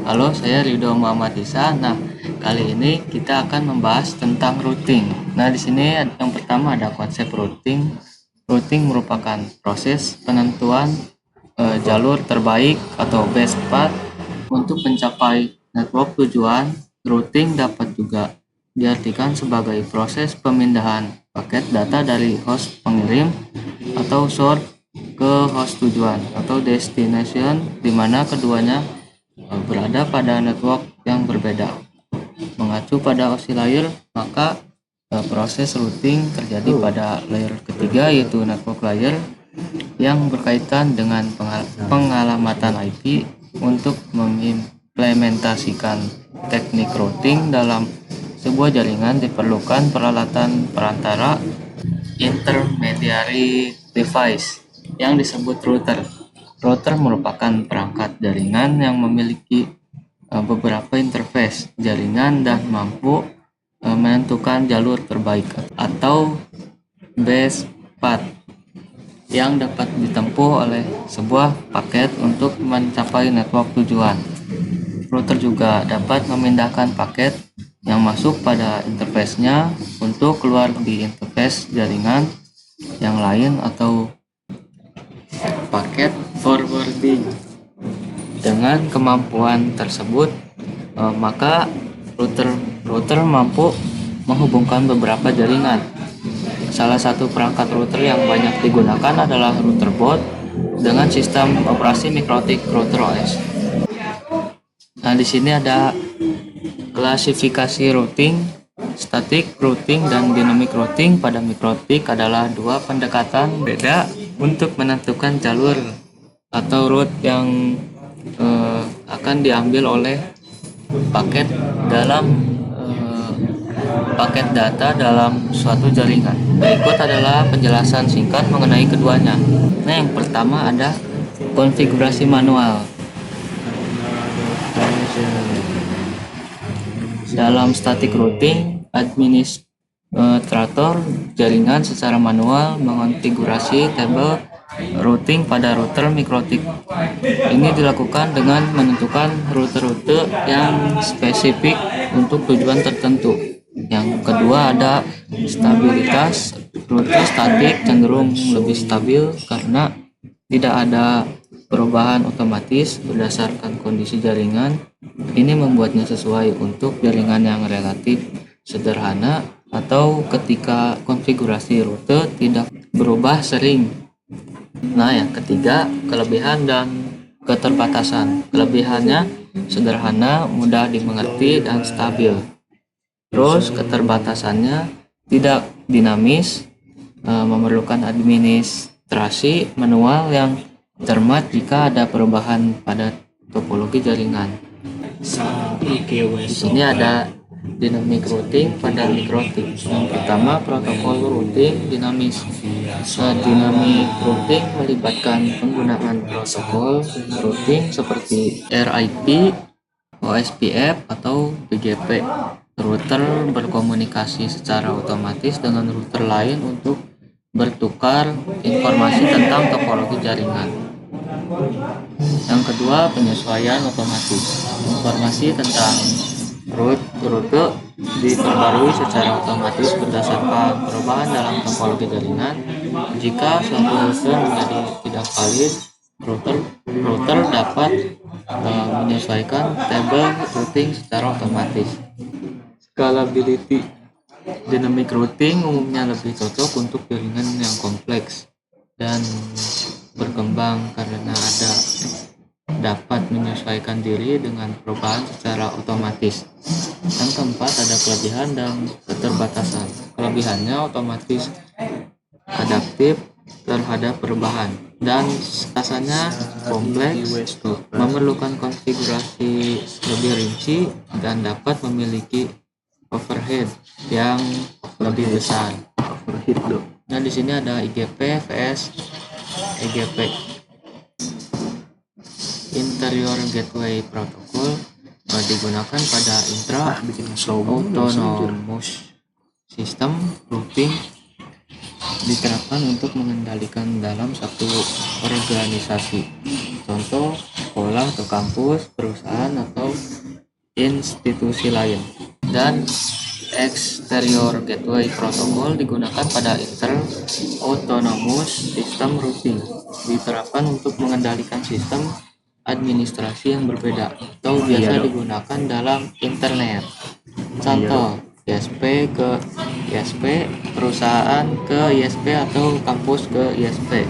Halo, saya Ridho Muhammad Isa. Nah, kali ini kita akan membahas tentang routing. Nah, di sini yang pertama ada konsep routing. Routing merupakan proses penentuan jalur terbaik atau best path untuk mencapai network tujuan. Routing dapat juga diartikan sebagai proses pemindahan paket data dari host pengirim atau source ke host tujuan atau destination, di mana keduanya berada pada network yang berbeda. Mengacu pada opsi layer, maka proses routing terjadi pada layer ketiga, yaitu network layer, yang berkaitan dengan pengalamatan IP. Untuk mengimplementasikan teknik routing dalam sebuah jaringan diperlukan peralatan perantara intermediary device yang disebut router. Router merupakan perangkat jaringan yang memiliki beberapa interface jaringan dan mampu menentukan jalur terbaik atau best path yang dapat ditempuh oleh sebuah paket untuk mencapai network tujuan. Router juga dapat memindahkan paket yang masuk pada interface-nya untuk keluar di interface jaringan yang lain atau paket forwarding. Dengan kemampuan tersebut, maka router mampu menghubungkan beberapa jaringan. Salah satu perangkat router yang banyak digunakan adalah router boot dengan sistem operasi MikroTik Router OS. Nah, di sini ada klasifikasi routing, static routing dan dynamic routing. Pada MikroTik adalah dua pendekatan beda untuk menentukan jalur atau route yang akan diambil oleh paket dalam paket data dalam suatu jaringan. Berikut adalah penjelasan singkat mengenai keduanya. Nah, yang pertama ada konfigurasi manual. Dalam static routing, administrator jaringan secara manual mengonfigurasi tabel routing pada router MikroTik. Ini dilakukan dengan menentukan rute-rute yang spesifik untuk tujuan tertentu. Yang kedua ada stabilitas. Rute statik cenderung lebih stabil karena tidak ada perubahan otomatis berdasarkan kondisi jaringan. Ini membuatnya sesuai untuk jaringan yang relatif sederhana atau ketika konfigurasi rute tidak berubah sering. Nah, yang ketiga, kelebihan dan keterbatasan. Kelebihannya sederhana, mudah dimengerti, dan stabil. Terus keterbatasannya tidak dinamis, memerlukan administrasi manual yang cermat jika ada perubahan pada topologi jaringan. Di sini ada dynamic routing pada MikroTik. Yang pertama, protokol routing dinamis. Dynamic routing melibatkan penggunaan protokol routing seperti RIP, OSPF, atau BGP. Router berkomunikasi secara otomatis dengan router lain untuk bertukar informasi tentang topologi jaringan. Yang kedua, penyesuaian otomatis. Informasi tentang rute diperbarui secara otomatis berdasarkan perubahan dalam topologi jaringan. Jika suatu rute menjadi tidak valid, router dapat menyesuaikan tabel routing secara otomatis. Scalability. Dynamic routing umumnya lebih cocok untuk jaringan yang kompleks dan berkembang karena dapat menyesuaikan diri dengan perubahan secara otomatis. Yang keempat, ada kelebihan dan keterbatasan. Kelebihannya otomatis adaptif terhadap perubahan dan rasanya kompleks, memerlukan konfigurasi lebih rinci, dan dapat memiliki overhead yang lebih besar. Nah, di sini ada IGP vs EGP. Interior Gateway Protocol digunakan pada intra-autonomous system. Routing diterapkan untuk mengendalikan dalam satu organisasi. Contoh sekolah atau kampus, perusahaan atau institusi lain. Dan exterior gateway protocol digunakan pada autonomous system routing, diterapkan untuk mengendalikan sistem administrasi yang berbeda atau biasa digunakan dalam internet. Contoh, ISP ke ISP, perusahaan ke ISP atau kampus ke ISP.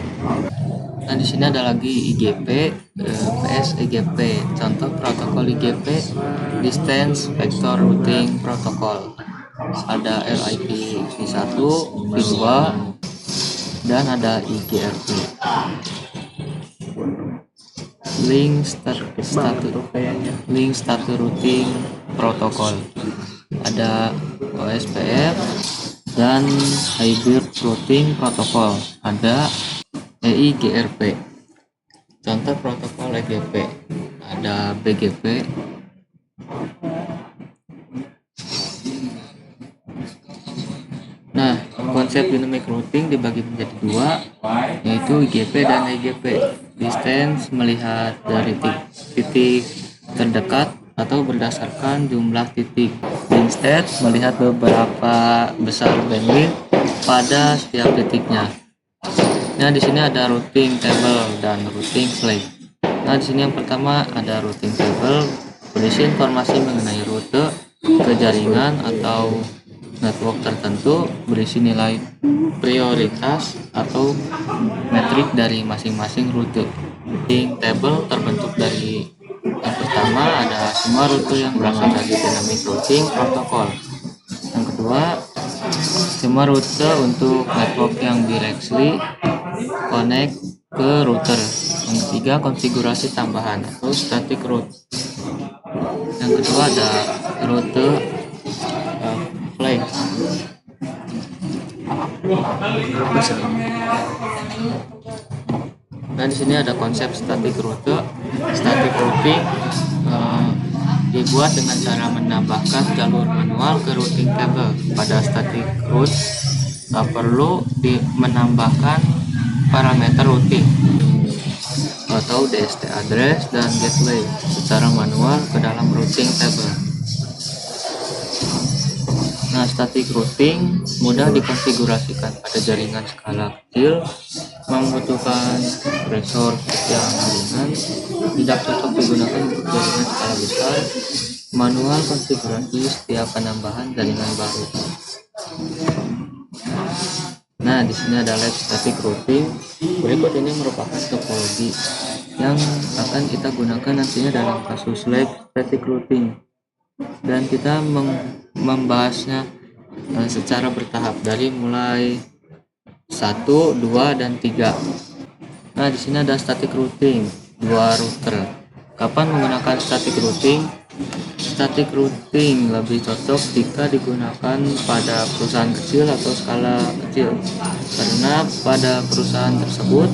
Nah, di sini ada lagi IGP PS IGP. Contoh protokol IGP, Distance Vector Routing Protocol. Ada LIP V1, V2, dan ada IGRP. Link Status Routing Protocol. Ada OSPF dan Hybrid Routing Protocol. Ada EIGRP. Contoh protokol EGP, ada BGP, nah konsep dynamic routing dibagi menjadi dua, yaitu IGP dan EGP. Distance melihat dari titik terdekat atau berdasarkan jumlah titik. Instead melihat beberapa besar bandwidth pada setiap titiknya. Nah, di sini ada routing table dan routing flag. Nah, di sini yang pertama ada routing table, berisi informasi mengenai rute ke jaringan atau network tertentu, berisi nilai prioritas atau metrik dari masing-masing rute. Routing table terbentuk dari yang pertama ada semua rute yang berasal dari dynamic routing protocol. Yang kedua, semua rute untuk network yang directly connect ke router. Yang ketiga, konfigurasi tambahan atau static route. Yang kedua ada rute flag. Nah, di sini ada konsep static route. Static routing dibuat dengan cara menambahkan jalur manual ke routing table. Pada static route perlu menambahkan parameter routing atau DST address dan gateway secara manual ke dalam routing table. Nah, static routing mudah dikonfigurasikan pada jaringan skala kecil, membutuhkan resource yang ringan, tidak cocok digunakan untuk jaringan skala besar. Manual konfigurasi setiap penambahan jaringan baru. Nah, di sini ada lab static routing. Berikut ini merupakan topologi yang akan kita gunakan nantinya dalam kasus lab static routing, dan kita membahasnya secara bertahap dari mulai 1, 2, dan 3. Nah, di sini ada static routing, 2 router. Kapan menggunakan static routing? Static routing lebih cocok jika digunakan pada perusahaan kecil atau skala kecil, karena pada perusahaan tersebut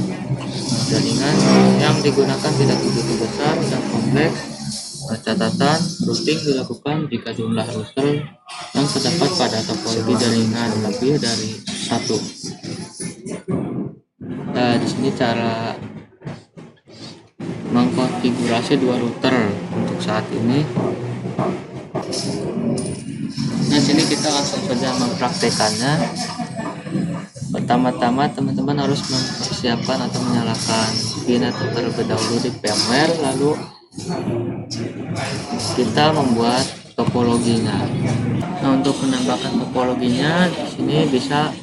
jaringan yang digunakan tidak begitu besar dan kompleks. Catatan, routing dilakukan jika jumlah router yang terdapat pada topologi jaringan lebih dari 1. Nah, di sini cara mengkonfigurasi 2 router untuk saat ini. Nah, sini kita langsung saja mempraktekannya. Pertama-tama teman-teman harus mempersiapkan atau menyalakan VNet terlebih dahulu di VMware, lalu kita membuat topologinya. Nah, untuk menambahkan topologinya di sini bisa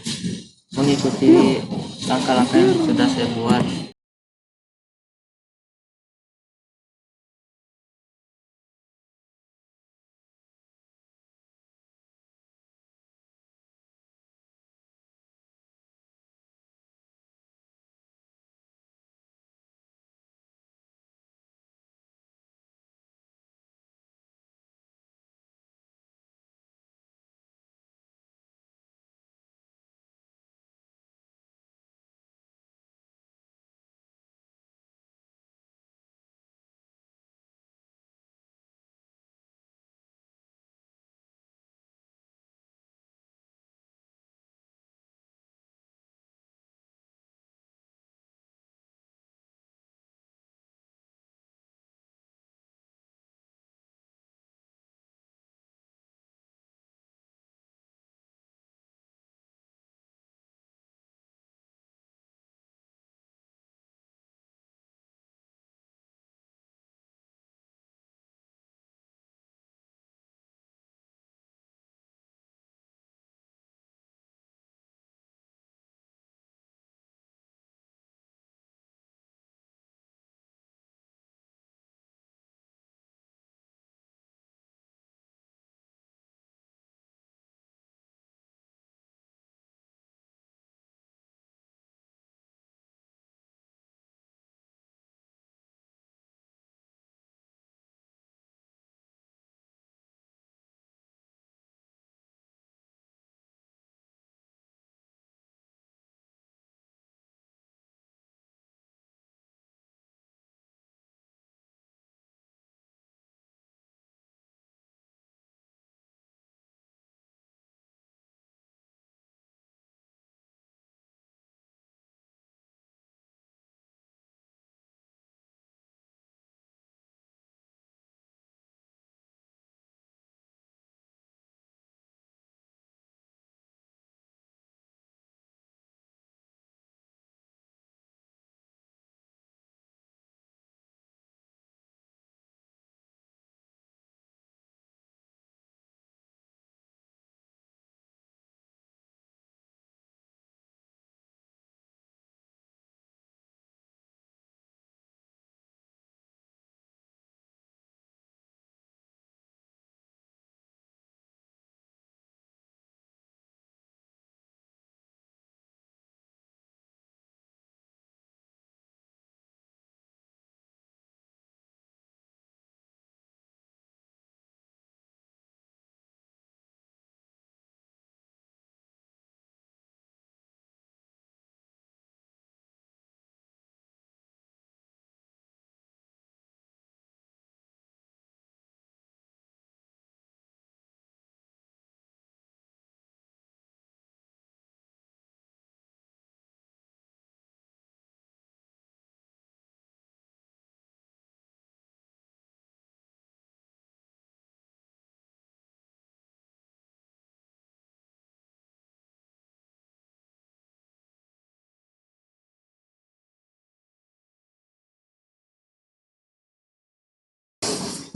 mengikuti langkah-langkah yang sudah saya buat.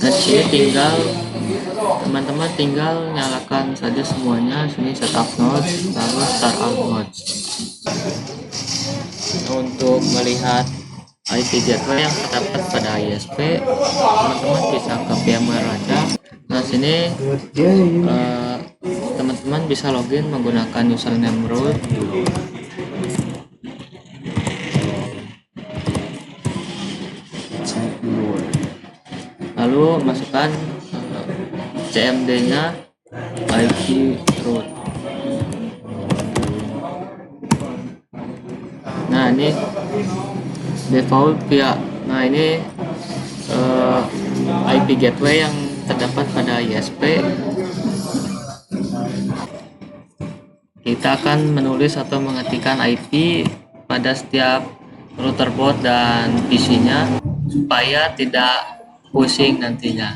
Nah, di sini tinggal teman-teman tinggal nyalakan saja semuanya. Sini setup nodes, lalu start out nodes. Nah, untuk melihat IP gateway yang terdapat pada ISP, teman-teman bisa ke VMware aja. Nah, sini teman-teman bisa login menggunakan username root. Lalu masukkan CMD-nya IP root. Nah, ini default via. Nah, ini IP gateway yang terdapat pada ISP. Kita akan menulis atau mengetikkan IP pada setiap router board dan PC-nya supaya tidak pusing nantinya.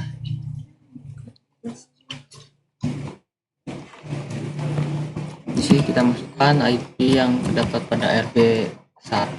Di sini kita masukkan IP yang terdapat pada RB1.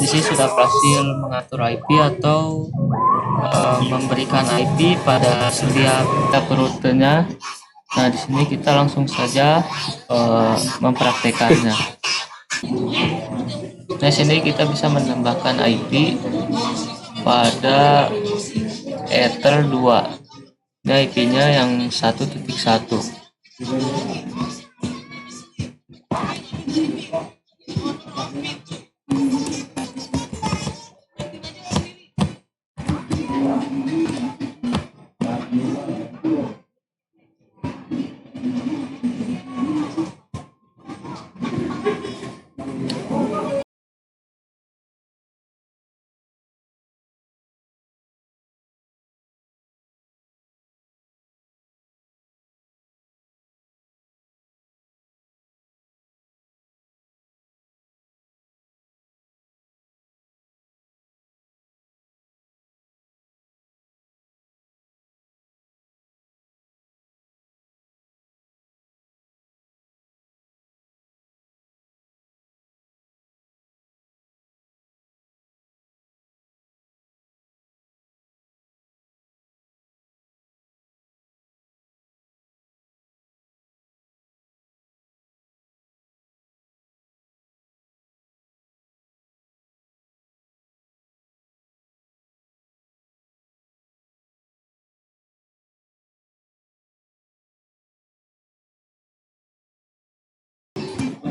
Di sini sudah berhasil mengatur IP atau memberikan IP pada setiap tab rutenya. Nah, di sini kita langsung saja mempraktekannya. Nah, sini kita bisa menambahkan IP pada Ether 2. Nah, IP-nya yang 1.1.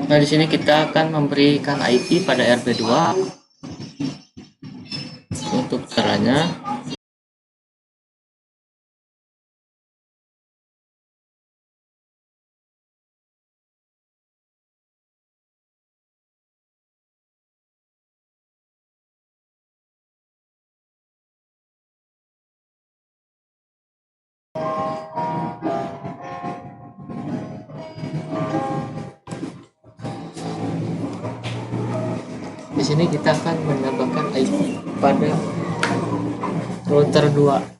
Nah, di sini kita akan memberikan IP pada RB2. Untuk caranya, di sini kita akan menambahkan IP pada router 2.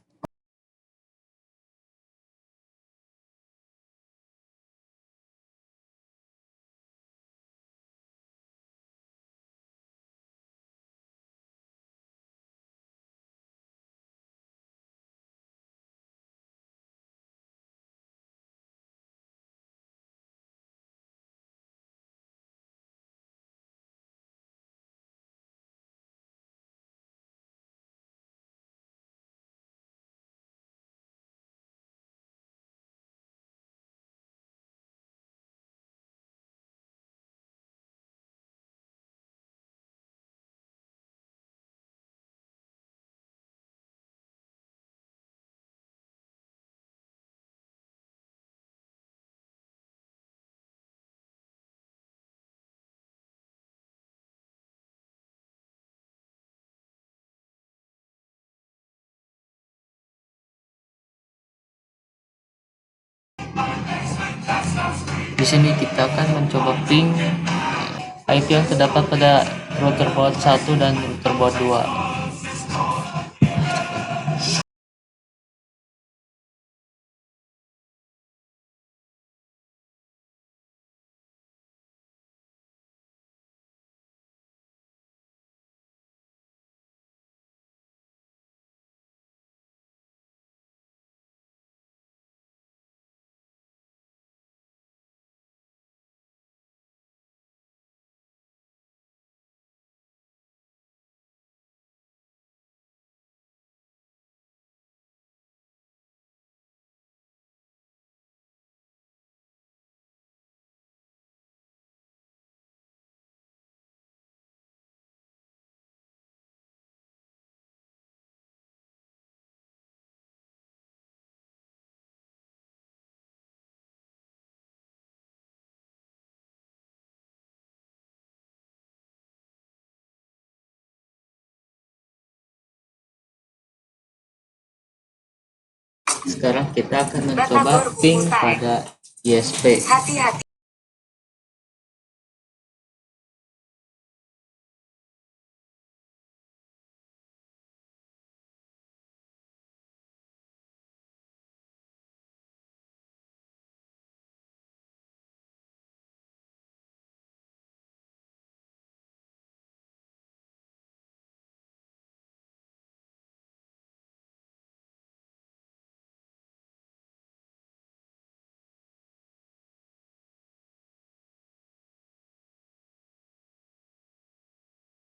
Di sini kita akan mencoba ping IP yang terdapat pada router baud 1 dan router baud 2. Sekarang kita akan mencoba ping pada ISP.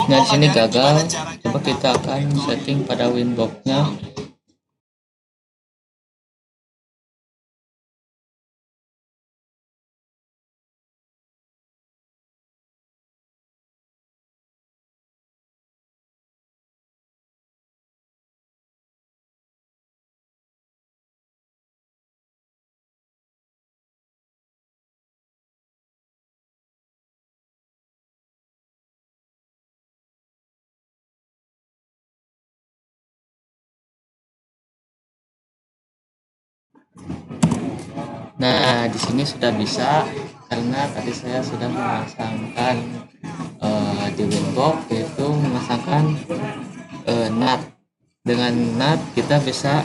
Nah, di sini gagal. Coba kita akan setting pada Winbox-nya. Nah, di sini sudah bisa karena tadi saya sudah memasangkan di Winbox, yaitu memasangkan NAT. Dengan NAT kita bisa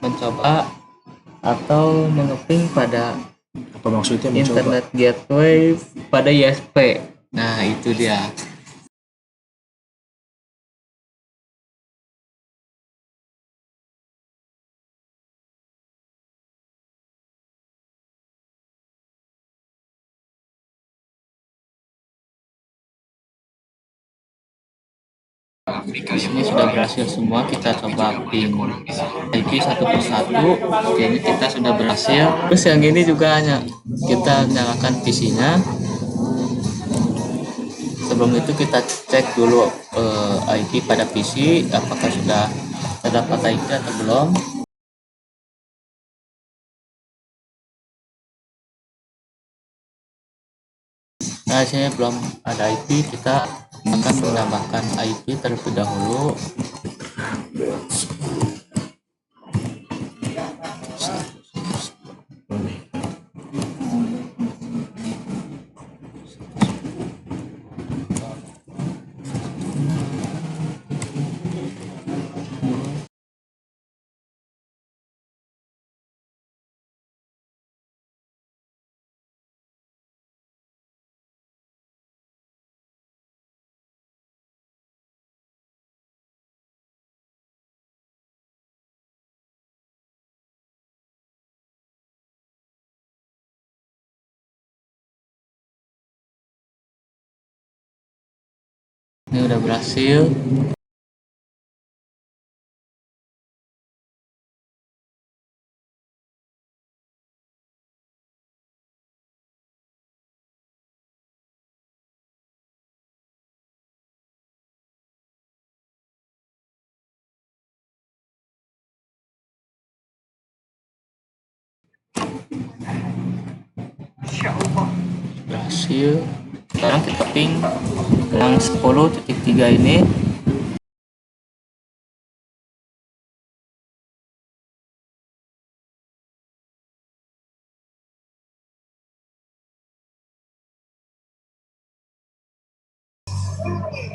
mencoba atau mengeping pada Apa maksudnya mencoba? internet gateway pada ISP. Nah, itu dia. Di sini sudah berhasil semua, kita coba ping IP satu persatu. Oke, ini kita sudah berhasil. Terus yang ini juga hanya kita nyalakan PC-nya. Sebelum itu kita cek dulu IP pada PC apakah sudah terdapat IP atau belum. Nah, sini belum ada IP, kita akan menambahkan IP terlebih dahulu. Ini udah berhasil. Berhasil. Sekarang kita ping yang 10.3 ini.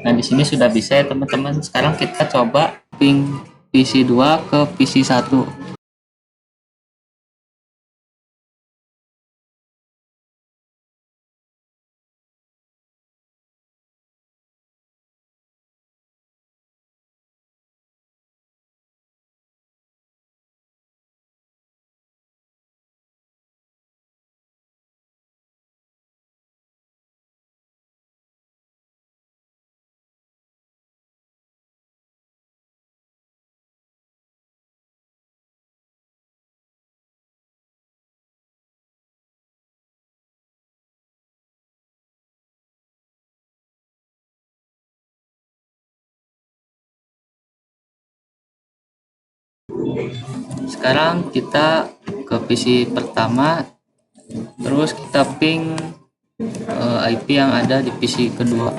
Nah, di sini sudah bisa ya teman-teman. Sekarang kita coba ping PC 2 ke PC 1. Sekarang kita ke PC pertama, terus kita ping IP yang ada di PC kedua.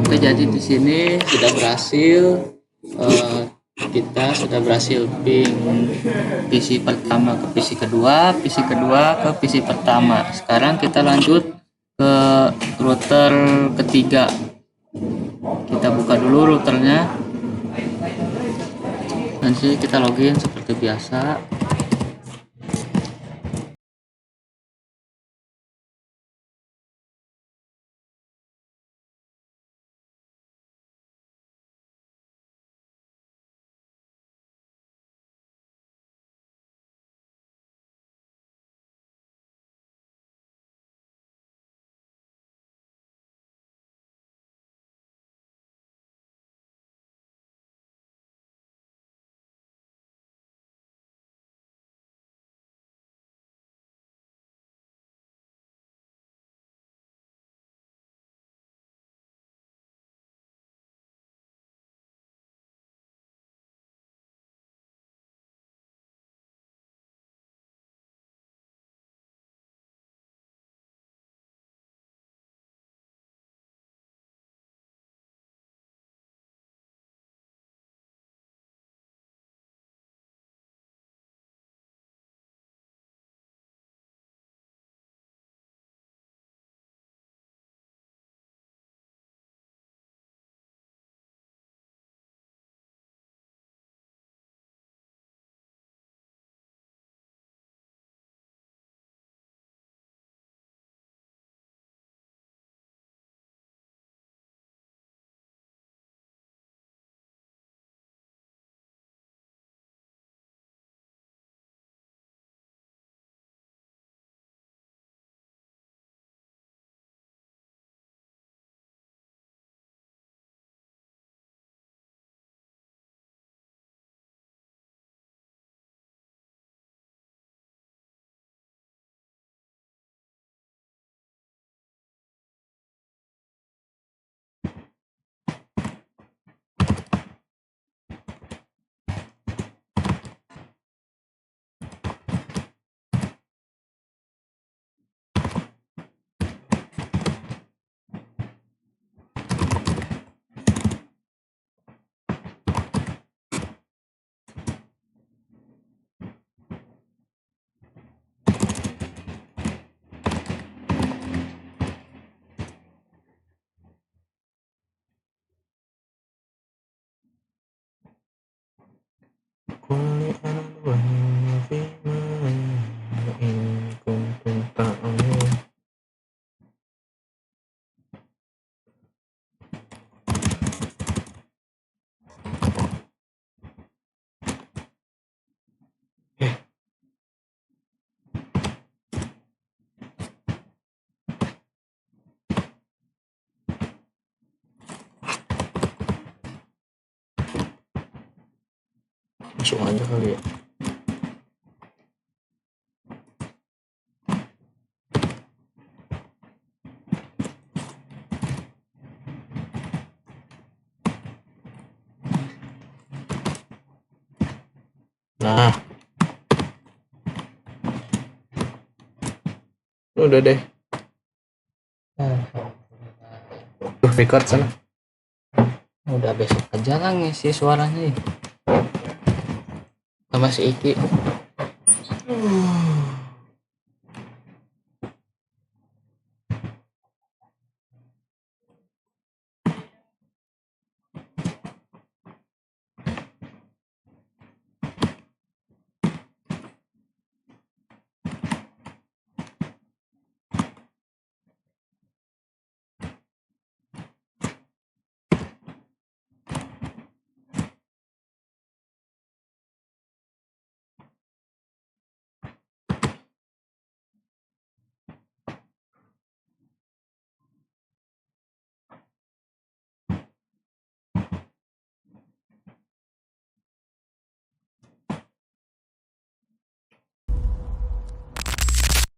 Oke, jadi di sini sudah berhasil, kita sudah berhasil ping PC pertama ke PC kedua ke PC pertama. Sekarang kita lanjut ke router ketiga. Kita buka dulu routernya, nanti kita login seperti biasa. Masuk aja kali ya. Nah, udah deh. Record sana. Udah besok aja lah ngisi suaranya sama si Iki.